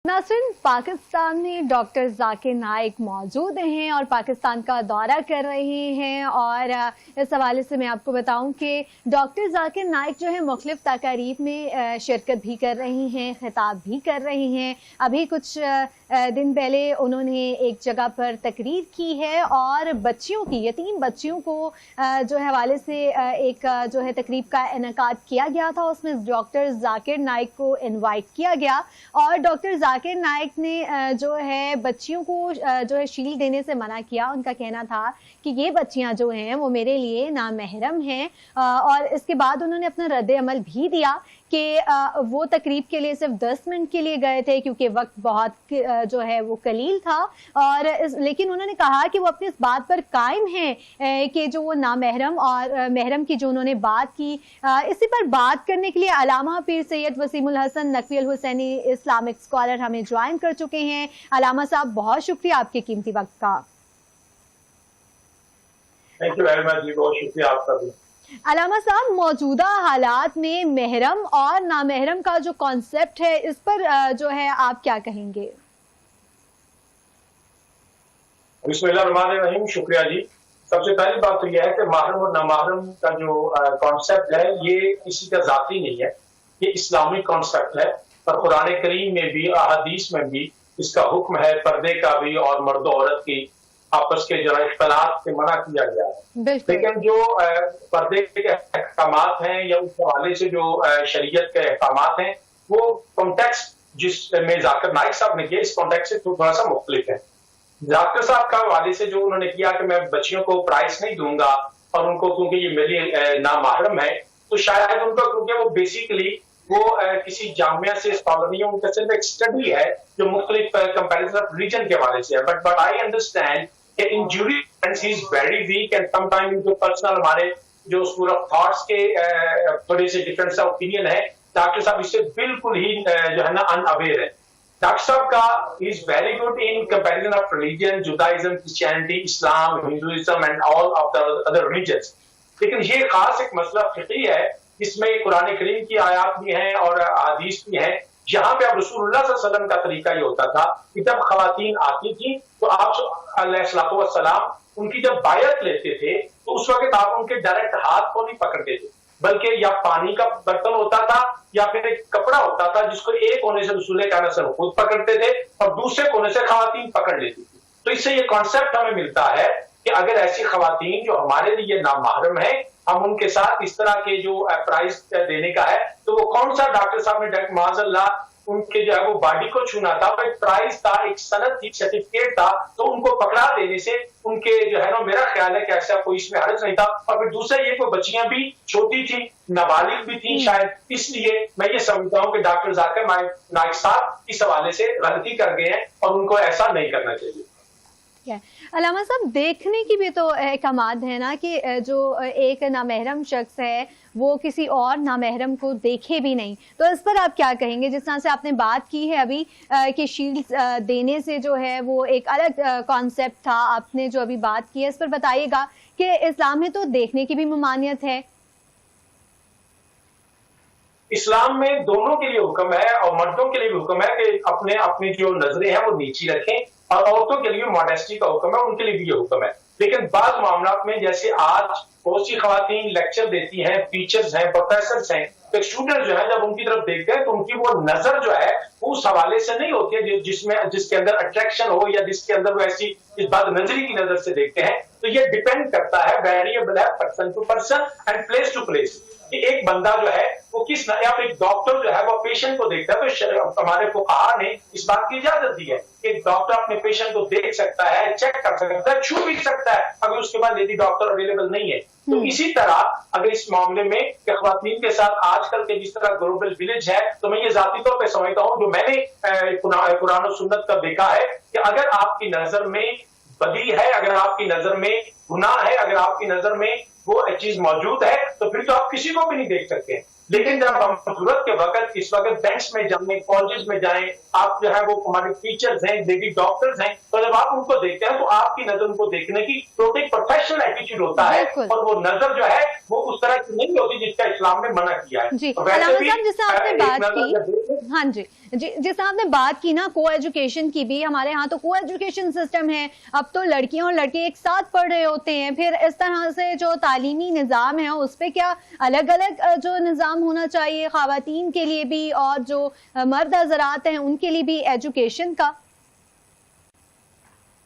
नाज़रीन, पाकिस्तान में डॉक्टर जाकिर नाइक मौजूद हैं और पाकिस्तान का दौरा कर रहे हैं। और इस हवाले से मैं आपको बताऊं कि डॉक्टर जाकिर नाइक जो है मुख्तलिफ तकारीब में शिरकत भी कर रहे हैं, खिताब भी कर रहे हैं। अभी कुछ दिन पहले उन्होंने एक जगह पर तकरीर की है और बच्चियों की, यतीम बच्चियों को जो है हवाले से एक जो है तकरीब का इनेकाद किया गया था। उसमें डॉक्टर जाकिर नाइक को इनवाइट किया गया और डॉक्टर जाकिर नाइक ने जो है बच्चियों को जो है शील्ड देने से मना किया। उनका कहना था कि ये बच्चियां जो हैं वो मेरे लिए नामहरम हैं। और इसके बाद उन्होंने अपना रद्द अमल भी दिया कि वो तकरीब के लिए सिर्फ 10 मिनट के लिए गए थे क्योंकि वक्त बहुत जो है वो कलील था। और लेकिन उन्होंने कहा कि वो अपनी इस बात पर कायम हैं कि जो वो नामहरम और महरम की जो उन्होंने बात की। इसी पर बात करने के लिए अलामा पीर सैयद वसीमुल हसन नकवी अल हुसैनी इस्लामिक स्कॉलर हमें ज्वाइन कर चुके हैं। अलामा साहब, बहुत शुक्रिया आपके कीमती वक्त का। थैंक यू वेरी मच जी, बहुत शुक्रिया आपका भी। अलामा साहब, मौजूदा हालात में महरम और नामहरम का जो कॉन्सेप्ट है इस पर जो है आप क्या कहेंगे? बिस्मिल्लाहिर्रहमानिर्रहीम, शुक्रिया जी। सबसे पहली बात तो यह है कि महरम और नामहरम का जो कॉन्सेप्ट है ये किसी का जाती नहीं है, ये इस्लामिक कॉन्सेप्ट है। और कुरान करीम में भी, अहादीस में भी इसका हुक्म है पर्दे का भी और मर्द औरत की आपस के जो इख्तलाफ से मना किया गया है। लेकिन जो पर्दे के अहकामात हैं या उस हवाले से जो शरीयत के अहकामात हैं वो कॉन्टेक्स्ट जिसमें जाकिर नाइक साहब ने किया इस कॉन्टेक्स्ट से थोड़ा सा मुख्तलिफ है। जाकिर साहब का हवाले से जो उन्होंने किया कि मैं बच्चियों को प्राइस नहीं दूंगा और उनको क्योंकि ये मेरी नामहरम है, तो शायद उनको क्योंकि वो बेसिकली वो किसी जामिया से स्कॉलर नहीं है, उनका सिर्फ एक स्टडी है जो मुख्तलिफ कंपैरिजन ऑफ रिलीजन के हवाले से है। बट आई अंडरस्टैंड कि in jurisprudence he is very weak and sometime इनके पर्सनल हमारे जो स्कूल ऑफ थॉट्स के थोड़े से डिफरेंस ऑफ ओपिनियन है। डॉक्टर साहब इससे बिल्कुल ही जो है ना अनअवेयर है। डॉक्टर साहब का is very good in comparison of religion, Judaism, Christianity, Islam, Hinduism and all of the other religions. लेकिन ये खास एक मसला फिक़ही है, इसमें कुरान करीम की आयात भी हैं और हदीस भी हैं। यहाँ पे अब रसूलुल्लाह सल्लल्लाहु अलैहि वसल्लम का तरीका ये होता था कि जब खवातीन आती थी तो आप अलैहिस्सलाम उनकी जब बायत लेते थे तो उस वक्त आप उनके डायरेक्ट हाथ को नहीं पकड़ते थे, बल्कि या पानी का बर्तन होता था या फिर एक कपड़ा होता था जिसको एक कोने से रसूल कायनात खुद पकड़ते थे और दूसरे कोने से खवातीन पकड़ लेती थी। तो इससे ये कॉन्सेप्ट हमें मिलता है कि अगर ऐसी खवातीन जो हमारे लिए नामहरम है हम उनके साथ इस तरह के जो प्राइस देने का है तो वो कौन सा डॉक्टर साहब ने माज़अल्लाह उनके जो है वो बॉडी को छूना था, वो एक प्राइस था, एक सनद थी, सर्टिफिकेट था, तो उनको पकड़ा देने से उनके जो है ना मेरा ख्याल है कि ऐसा कोई इसमें हर्ज नहीं था। और फिर दूसरा ये कोई बच्चियां भी छोटी थी, नाबालिग भी थी शायद, इसलिए मैं ये समझता हूँ कि डॉक्टर जाकिर नाइक साहब इस हवाले से गलती कर गए हैं और उनको ऐसा नहीं करना चाहिए। अलामा साहब, देखने की भी तो अहकामात है ना कि जो एक नामहरम शख्स है वो किसी और नामहरम को देखे भी नहीं, तो इस पर आप क्या कहेंगे? जिस तरह से आपने बात की है अभी कि शील्ड देने से जो है वो एक अलग कॉन्सेप्ट था, आपने जो अभी बात की है इस पर बताइएगा कि इस्लाम में तो देखने की भी ममानियत है। इस्लाम में दोनों के लिए हुक्म है और मर्दों के लिए भी हुक्म है कि अपने अपनी जो नजरें हैं वो नीची रखें, और औरतों के लिए मॉडेस्टी का हुक्म है, उनके लिए भी ये हुक्म है। लेकिन बाद मामला में जैसे आज बहुत सी खवातीन लेक्चर देती हैं, टीचर्स हैं, प्रोफेसर हैं, तो स्टूडेंट जो है जब उनकी तरफ देखते हैं तो उनकी वो नजर जो है उस हवाले से नहीं होती है जिसके अंदर अट्रैक्शन हो या जिसके अंदर वो ऐसी इस बात नजरी की नजर से देखते हैं। तो ये डिपेंड करता है, वेरिएबल है, person to person and place to place, कि एक बंदा जो है वो किस या फिर एक डॉक्टर जो है वो पेशेंट को देखता है। तो हमारे फुक़हा ने इस बात की इजाजत दी है कि एक डॉक्टर अपने पेशेंट को देख सकता है, चेक कर सकता है, छू भी सकता है अगर उसके बाद लेडी डॉक्टर अवेलेबल नहीं है। तो इसी तरह अगर इस मामले में ख़वातीन के साथ आजकल के जिस तरह ग्लोबल विलेज है, तो मैं ये जाती तौर पर समझता हूँ, जो मैंने कुरान और सुन्नत का देखा है कि अगर आपकी नजर में बदी है, अगर आपकी नजर में गुनाह है, अगर आपकी नजर में वो चीज मौजूद है तो फिर तो आप किसी को भी नहीं देख सकते। लेकिन जब हम जरूरत के वक्त इस वक्त बैंक्स में जाएं, कॉलेज में जाएं, आप जो है वो हमारे टीचर्स हैं, लेडी डॉक्टर्स हैं, तो जब आप उनको देखते हैं तो आपकी नजर उनको देखने की तो एक प्रोफेशनल एटीट्यूड होता है और वो नजर जो है वो उस तरह की नहीं होती जिसका इस्लाम ने मना किया है। जी, वैसे भी हाँ जी जी, जैसे आपने बात की ना को एजुकेशन की भी, हमारे यहाँ तो को एजुकेशन सिस्टम है। अब तो लड़कियां और लड़के एक साथ पढ़ रहे होते हैं, फिर इस तरह से जो तालीमी निज़ाम है उस पे क्या अलग अलग जो निज़ाम होना चाहिए ख़वातीन के लिए भी और जो मर्द हज़रात हैं उनके लिए भी एजुकेशन का?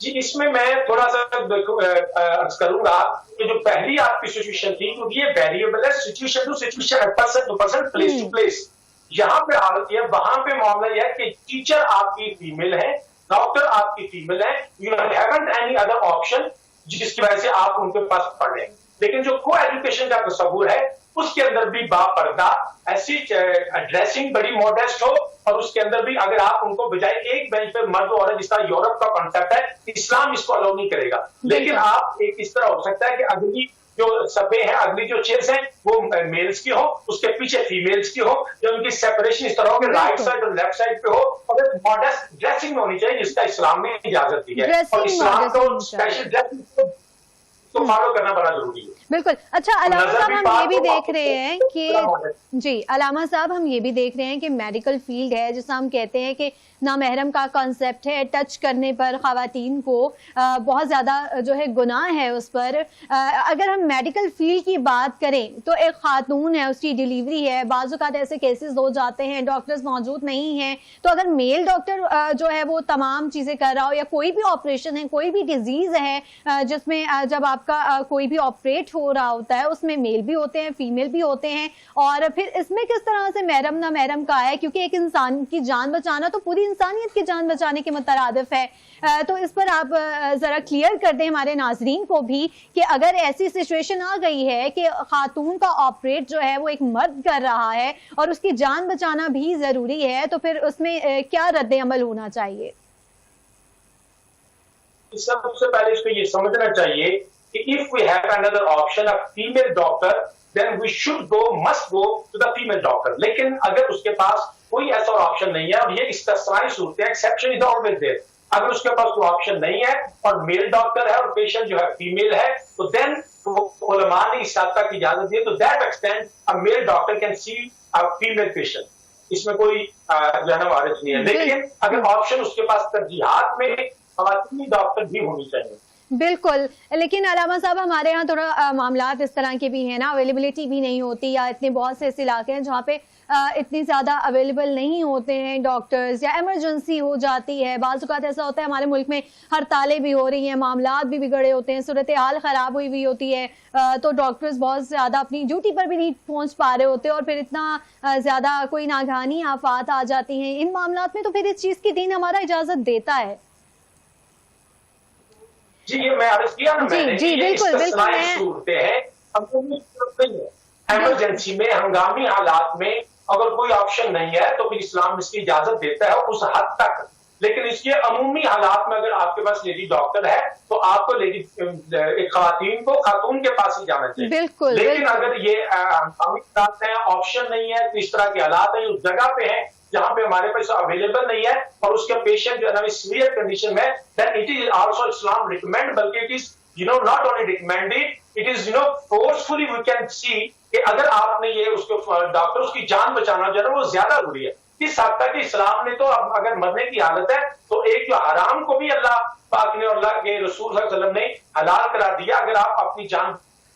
जी, इसमें मैं थोड़ा सा अर्ज करूंगा कि जो पहली आपकी सिचुएशन थी, क्योंकि ये वेरिएबल है, सिचुएशन टू सिचुएशन है, person to person, place to place. यहाँ पे हालत है, वहां पे मामला यह है कि टीचर आपकी फीमेल है, डॉक्टर आपकी फीमेल है, you haven't any other option जिसकी वजह से आप उनके पास पढ़ रहे हैं। लेकिन जो को एजुकेशन का तस्वुर है उसके अंदर भी बापर्दा ऐसी ड्रेसिंग बड़ी मॉडेस्ट हो, और उसके अंदर भी अगर आप उनको बजाय एक बेंच पे मर्द और जिस तरह यूरोप का कॉन्सेप्ट है, इस्लाम इसको अलाउ नहीं करेगा। लेकिन आप एक इस तरह हो सकता है कि अगली जो सफे हैं, अगली जो चेयर्स हैं वो मेल्स की हो, उसके पीछे फीमेल्स की हो, जो उनकी सेपरेशन इस तरह हो कि राइट साइड और लेफ्ट साइड पे हो, और एक मॉडेस्ट ड्रेसिंग होनी चाहिए जिसका इस्लाम ने इजाजत दी है। और इस्लाम को स्पेशल ड्रेसिंग तो फॉलो करना बड़ा जरूरी है। बिल्कुल। अच्छा अलामा साहब, हम ये भी देख रहे हैं कि जी अलामा साहब, हम ये भी देख रहे हैं कि मेडिकल फील्ड है जिसे हम कहते हैं कि नामहरम का कॉन्सेप्ट है, टच करने पर ख़वातीन को बहुत ज़्यादा जो है गुनाह है उस पर। अगर हम मेडिकल फील्ड की बात करें तो एक खातून है, उसकी डिलीवरी है, बाज़ औक़ात ऐसे केसेस हो जाते हैं डॉक्टर्स मौजूद नहीं हैं, तो अगर मेल डॉक्टर जो है वो तमाम चीज़ें कर रहा हो, या कोई भी ऑपरेशन है, कोई भी डिजीज़ है जिसमें जब आपका कोई भी ऑपरेट हो रहा होता है उसमें मेल भी होते हैं, फीमेल भी होते हैं, और फिर इसमें किस तरह से महरम ना महरम का है, क्योंकि एक इंसान की जान बचाना तो पूरी इंसानियत की जान बचाने के मुतरादिफ है। तो इस पर आप जरा क्लियर कर दें हमारे नाजरीन को भी कि अगर ऐसी सिचुएशन आ गई है कि खातून का ऑपरेट जो है वो एक मर्द कर रहा है और उसकी जान बचाना भी जरूरी है, तो फिर उसमें क्या रद्द अमल होना चाहिए? सबसे पहले इसको ये समझना चाहिए कि if we have another option a female doctor, then we should go, must go to the female doctor. लेकिन अगर उसके पास कोई ऐसा ऑप्शन नहीं है, और ये इस्तिस्नाई सूरत है, एक्सेप्शन इज ऑलवेज देयर, अगर उसके पास कोई ऑप्शन नहीं है और मेल डॉक्टर है और पेशेंट जो है फीमेल है, तो देन उलमा ने इस हद तक इजाजत दी, तो that extend a mail doctor can see a female patient, इसमें कोई जो है ना वारिस नहीं है। लेकिन अगर ऑप्शन उसके पास तरजीहात में ख़वातीन डॉक्टर भी होनी चाहिए। बिल्कुल। लेकिन अलामा साहब, हमारे यहाँ थोड़ा मामलात इस तरह के भी हैं ना, अवेलेबिलिटी भी नहीं होती, या इतने बहुत से ऐसे इलाके हैं जहाँ पे इतनी ज़्यादा अवेलेबल नहीं होते हैं डॉक्टर्स, या इमरजेंसी हो जाती है। बाज़ औक़ात ऐसा होता है हमारे मुल्क में हड़तालें भी हो रही हैं, मामलात भी बिगड़े होते हैं, सूरत हाल ख़राब हुई होती है, तो डॉक्टर्स बहुत ज़्यादा अपनी ड्यूटी पर भी नहीं पहुँच पा रहे होते, और फिर इतना ज़्यादा कोई नागहानी आफात आ जाती हैं इन मामलात में, तो फिर इस चीज़ की दीन हमारा इजाज़त देता है। जी, ये मैं अर्ज किया ना मैंने, जी बिल्कुल बिल्कुल। इमरजेंसी में, हंगामी हालात में अगर कोई ऑप्शन नहीं है तो फिर इस्लाम इसकी इजाजत देता है उस हद तक। लेकिन इसके अमूमी हालात में अगर आपके पास लेडी डॉक्टर है तो आपको लेडी एक खातून के पास ही जाना चाहिए। बिल्कुल। लेकिन अगर ये हंगामी हालात है, ऑप्शन नहीं है, तो इस तरह के हालात है, उस जगह पे है जहां पे हमारे पास अवेलेबल नहीं है और उसके पेशेंट जो है सीवियर कंडीशन में, then it is also Islam recommend, बल्कि it is not only recommended, it is forcefully we can see कि अगर आपने ये उसको डॉक्टर उसकी जान बचाना जो है वो ज्यादा जरूरी है। इस हद तक इस्लाम ने तो अगर मरने की हालत है तो एक जो हराम को भी अल्लाह पाक ने, अल्लाह के रसूल सल्लल्लाहु अलैहि वसल्लम ने हलाल करा दिया अगर आप अपनी जान,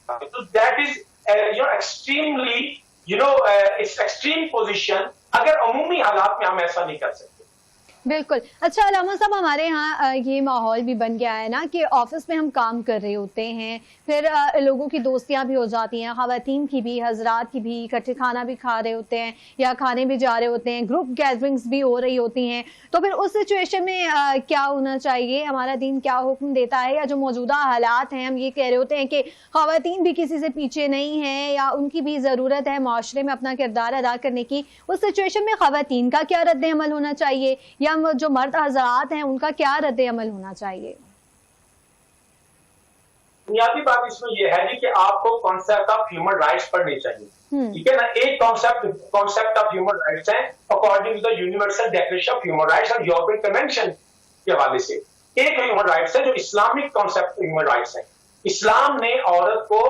तो that is extremely it's extreme position. अगर अमूमी हालात में हम ऐसा नहीं कर सकते। बिल्कुल। अच्छा अलामा साहब, हमारे यहाँ ये माहौल भी बन गया है ना कि ऑफिस में हम काम कर रहे होते हैं, फिर लोगों की दोस्तियां भी हो जाती हैं, ख़वातीन की भी, हजरात की भी, इकट्ठे खाना भी खा रहे होते हैं या खाने भी जा रहे होते हैं, ग्रुप गैदरिंग्स भी हो रही होती हैं, तो फिर उस सिचुएशन में क्या होना चाहिए, हमारा दीन क्या हुक्म देता है, या जो मौजूदा हालात हैं हम ये कह रहे होते हैं कि ख़वातीन भी किसी से पीछे नहीं है या उनकी भी ज़रूरत है माशरे में अपना किरदार अदा करने की, उस सिचुएशन में ख़वातीन का क्या रद्द अमल होना चाहिए, या जो मर्द हज़रात हैं उनका क्या रद्द अमल होना चाहिए? बुनियादी बात इसमें यह है कि आपको कॉन्सेप्ट ऑफ ह्यूमन राइट्स पढ़नी चाहिए, ठीक है ना। एक कॉन्सेप्ट ऑफ ह्यूमन राइट्स है according to the universal declaration of human rights और यूरोपियन कन्वेंशन के हवाले से। एक ह्यूमन राइट्स है जो इस्लामिक कॉन्सेप्ट ह्यूमन राइट्स है। इस्लाम ने औरत को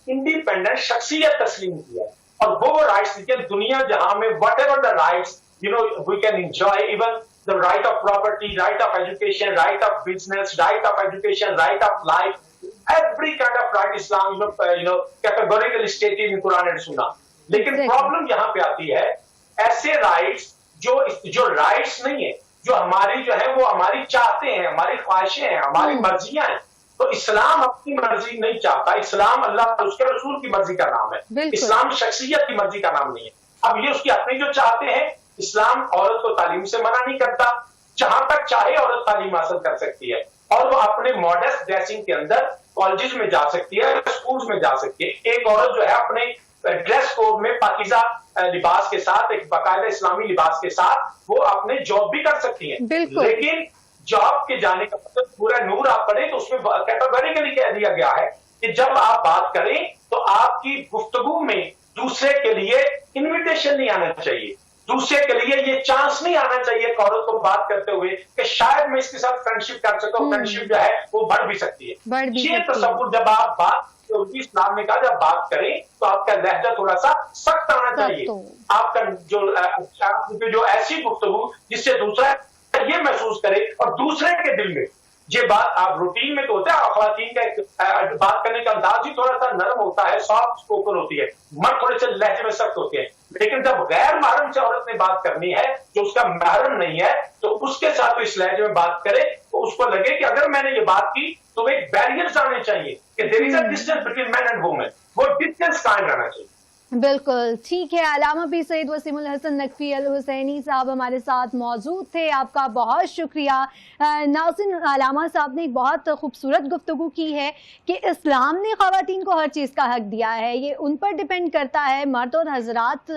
इंडिपेंडेंट शख्सियत तस्लीम किया और वो राइट्स दिए दुनिया जहां में what ever the rights we can enjoy even the right of property, right of education, right of business, right of education, right of life. Every kind of right Islam, categorically stated in Quran and Sunnah. लेकिन problem यहाँ पे आती है, ऐसे rights जो rights नहीं है, जो हमारी जो है वो हमारी चाहते हैं, हमारी ख्वाहिशें हैं, हमारी मर्जियां हैं, तो इस्लाम अपनी मर्जी नहीं चाहता। इस्लाम अल्लाह और उसके रसूल की मर्जी का नाम है। इस्लाम शख्सियत की मर्जी का नाम नहीं है। अब ये उसकी अपनी जो चाहते हैं, इस्लाम औरत को तालीम से मना नहीं करता, जहां तक चाहे औरत तालीम हासिल कर सकती है और वो अपने मॉडेस्ट ड्रेसिंग के अंदर कॉलेजेस में जा सकती है, स्कूल्स में जा सकती है। एक औरत जो है अपने ड्रेस कोड में पाकीज़ा लिबास के साथ, एक बाकायदा इस्लामी लिबास के साथ वो अपने जॉब भी कर सकती है। लेकिन जॉब के जाने का मतलब पूरा नूर आप पढ़े तो उसमें कैटेगोरिकली कह दिया गया है कि जब आप बात करें तो आपकी गुफ्तगू में दूसरे के लिए इन्विटेशन नहीं आना चाहिए, दूसरे के लिए ये चांस नहीं आना चाहिए एक औरत को बात करते हुए कि शायद मैं इसके साथ फ्रेंडशिप कर सकूं, फ्रेंडशिप जो है वो बढ़ भी सकती है। ये तसव्वुर जब आप बात, इस्लाम ने कहा जब बात करें तो आपका लहजा थोड़ा सा सख्त आना चाहिए, आपका जो ऐसी गुफ्तगू जिससे दूसरा ये महसूस करे और दूसरे के दिल में ये बात, आप रूटीन में तो होता है ख्वातीन का बात करने का अंदाज ही थोड़ा सा नरम होता है, सॉफ्ट स्पोकन होती है, मर्द थोड़े से लहजे में सख्त होते हैं, लेकिन जब गैर महरम से औरत ने बात करनी है जो उसका महरम नहीं है तो उसके साथ तो इस लहजे में बात करे तो उसको लगे कि अगर मैंने ये बात की तो एक बैरियर्स आने चाहिए कि there is a distance between man and women, वो डिस्टेंस कायम रहना चाहिए। बिल्कुल ठीक है। अल्लामा पीर सैयद वसीमुल हसन नकवी अल हुसैनी साहब हमारे साथ मौजूद थे, आपका बहुत शुक्रिया। नाज़रीन, अल्लामा साहब ने एक बहुत खूबसूरत गुफ्तगू की है कि इस्लाम ने ख़वातीन को हर चीज़ का हक दिया है, ये उन पर डिपेंड करता है, मर्द और हजरात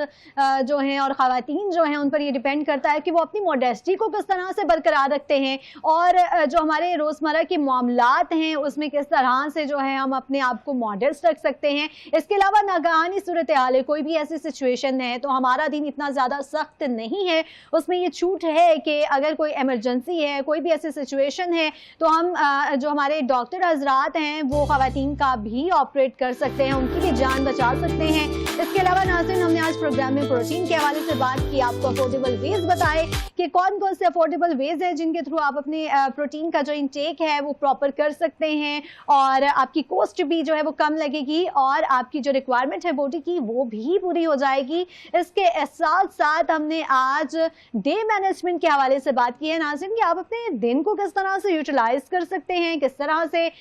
जो हैं और ख़वातीन जो हैं उन पर ये डिपेंड करता है कि वो अपनी मॉडेस्टी को किस तरह से बरकरार रखते हैं और जो हमारे रोज़मर्रा के मामलात हैं उसमें किस तरह से जो है हम अपने आप को मॉडेस्ट रख सकते हैं। इसके अलावा नागहानी सूरत कोई भी ऐसी सिचुएशन है तो हमारा दिन इतना ज़्यादा सख्त नहीं है, उसमें ये छूट है कि अगर कोई इमरजेंसी है, कोई भी ऐसी सिचुएशन है तो हम जो हमारे डॉक्टर हजरात हैं वो ख़वातीन का भी ऑपरेट कर सकते हैं, उनकी भी जान बचा सकते हैं। इसके अलावा नाज़रीन, हमने आज प्रोग्राम में प्रोटीन के हवाले से बात की, आपको अफोर्डेबल वेज बताए कि कौन कौन से अफोर्डेबल वेज है जिनके थ्रू आप अपने प्रोटीन का जो इंटेक है वो प्रॉपर कर सकते हैं और आपकी कॉस्ट भी जो है वो कम लगेगी और आपकी जो रिक्वायरमेंट है बॉडी की वो भी पूरी हो जाएगी। इसके साथ साथ हमने आज डे मैनेजमेंट के हवाले से बात की है नाज़रीन कि आप अपने दिन को किस तरह से यूटिलाइज कर सकते हैं, किस तरह से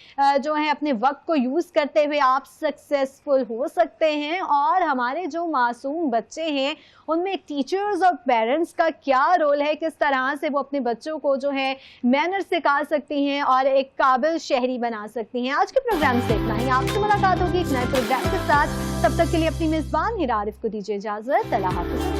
जो है अपने वक्त को यूज़ करते हुए आप सक्सेसफुल हो सकते हैं और हमारे जो मासूम बच्चे हैं उनमें टीचर्स और पेरेंट्स का क्या रोल है, किस तरह से वो अपने बच्चों को जो है मैनर सिखा सकती हैं और एक काबिल शहरी बना सकती हैं। आज के प्रोग्राम से इतना ही, आपसे मुलाकात होगी एक नए प्रोग्राम के साथ, तब तक के लिए अपनी मेज़बान हिरा आरिफ को दीजिए इजाज़त। अल्लाह हाफ़िज़।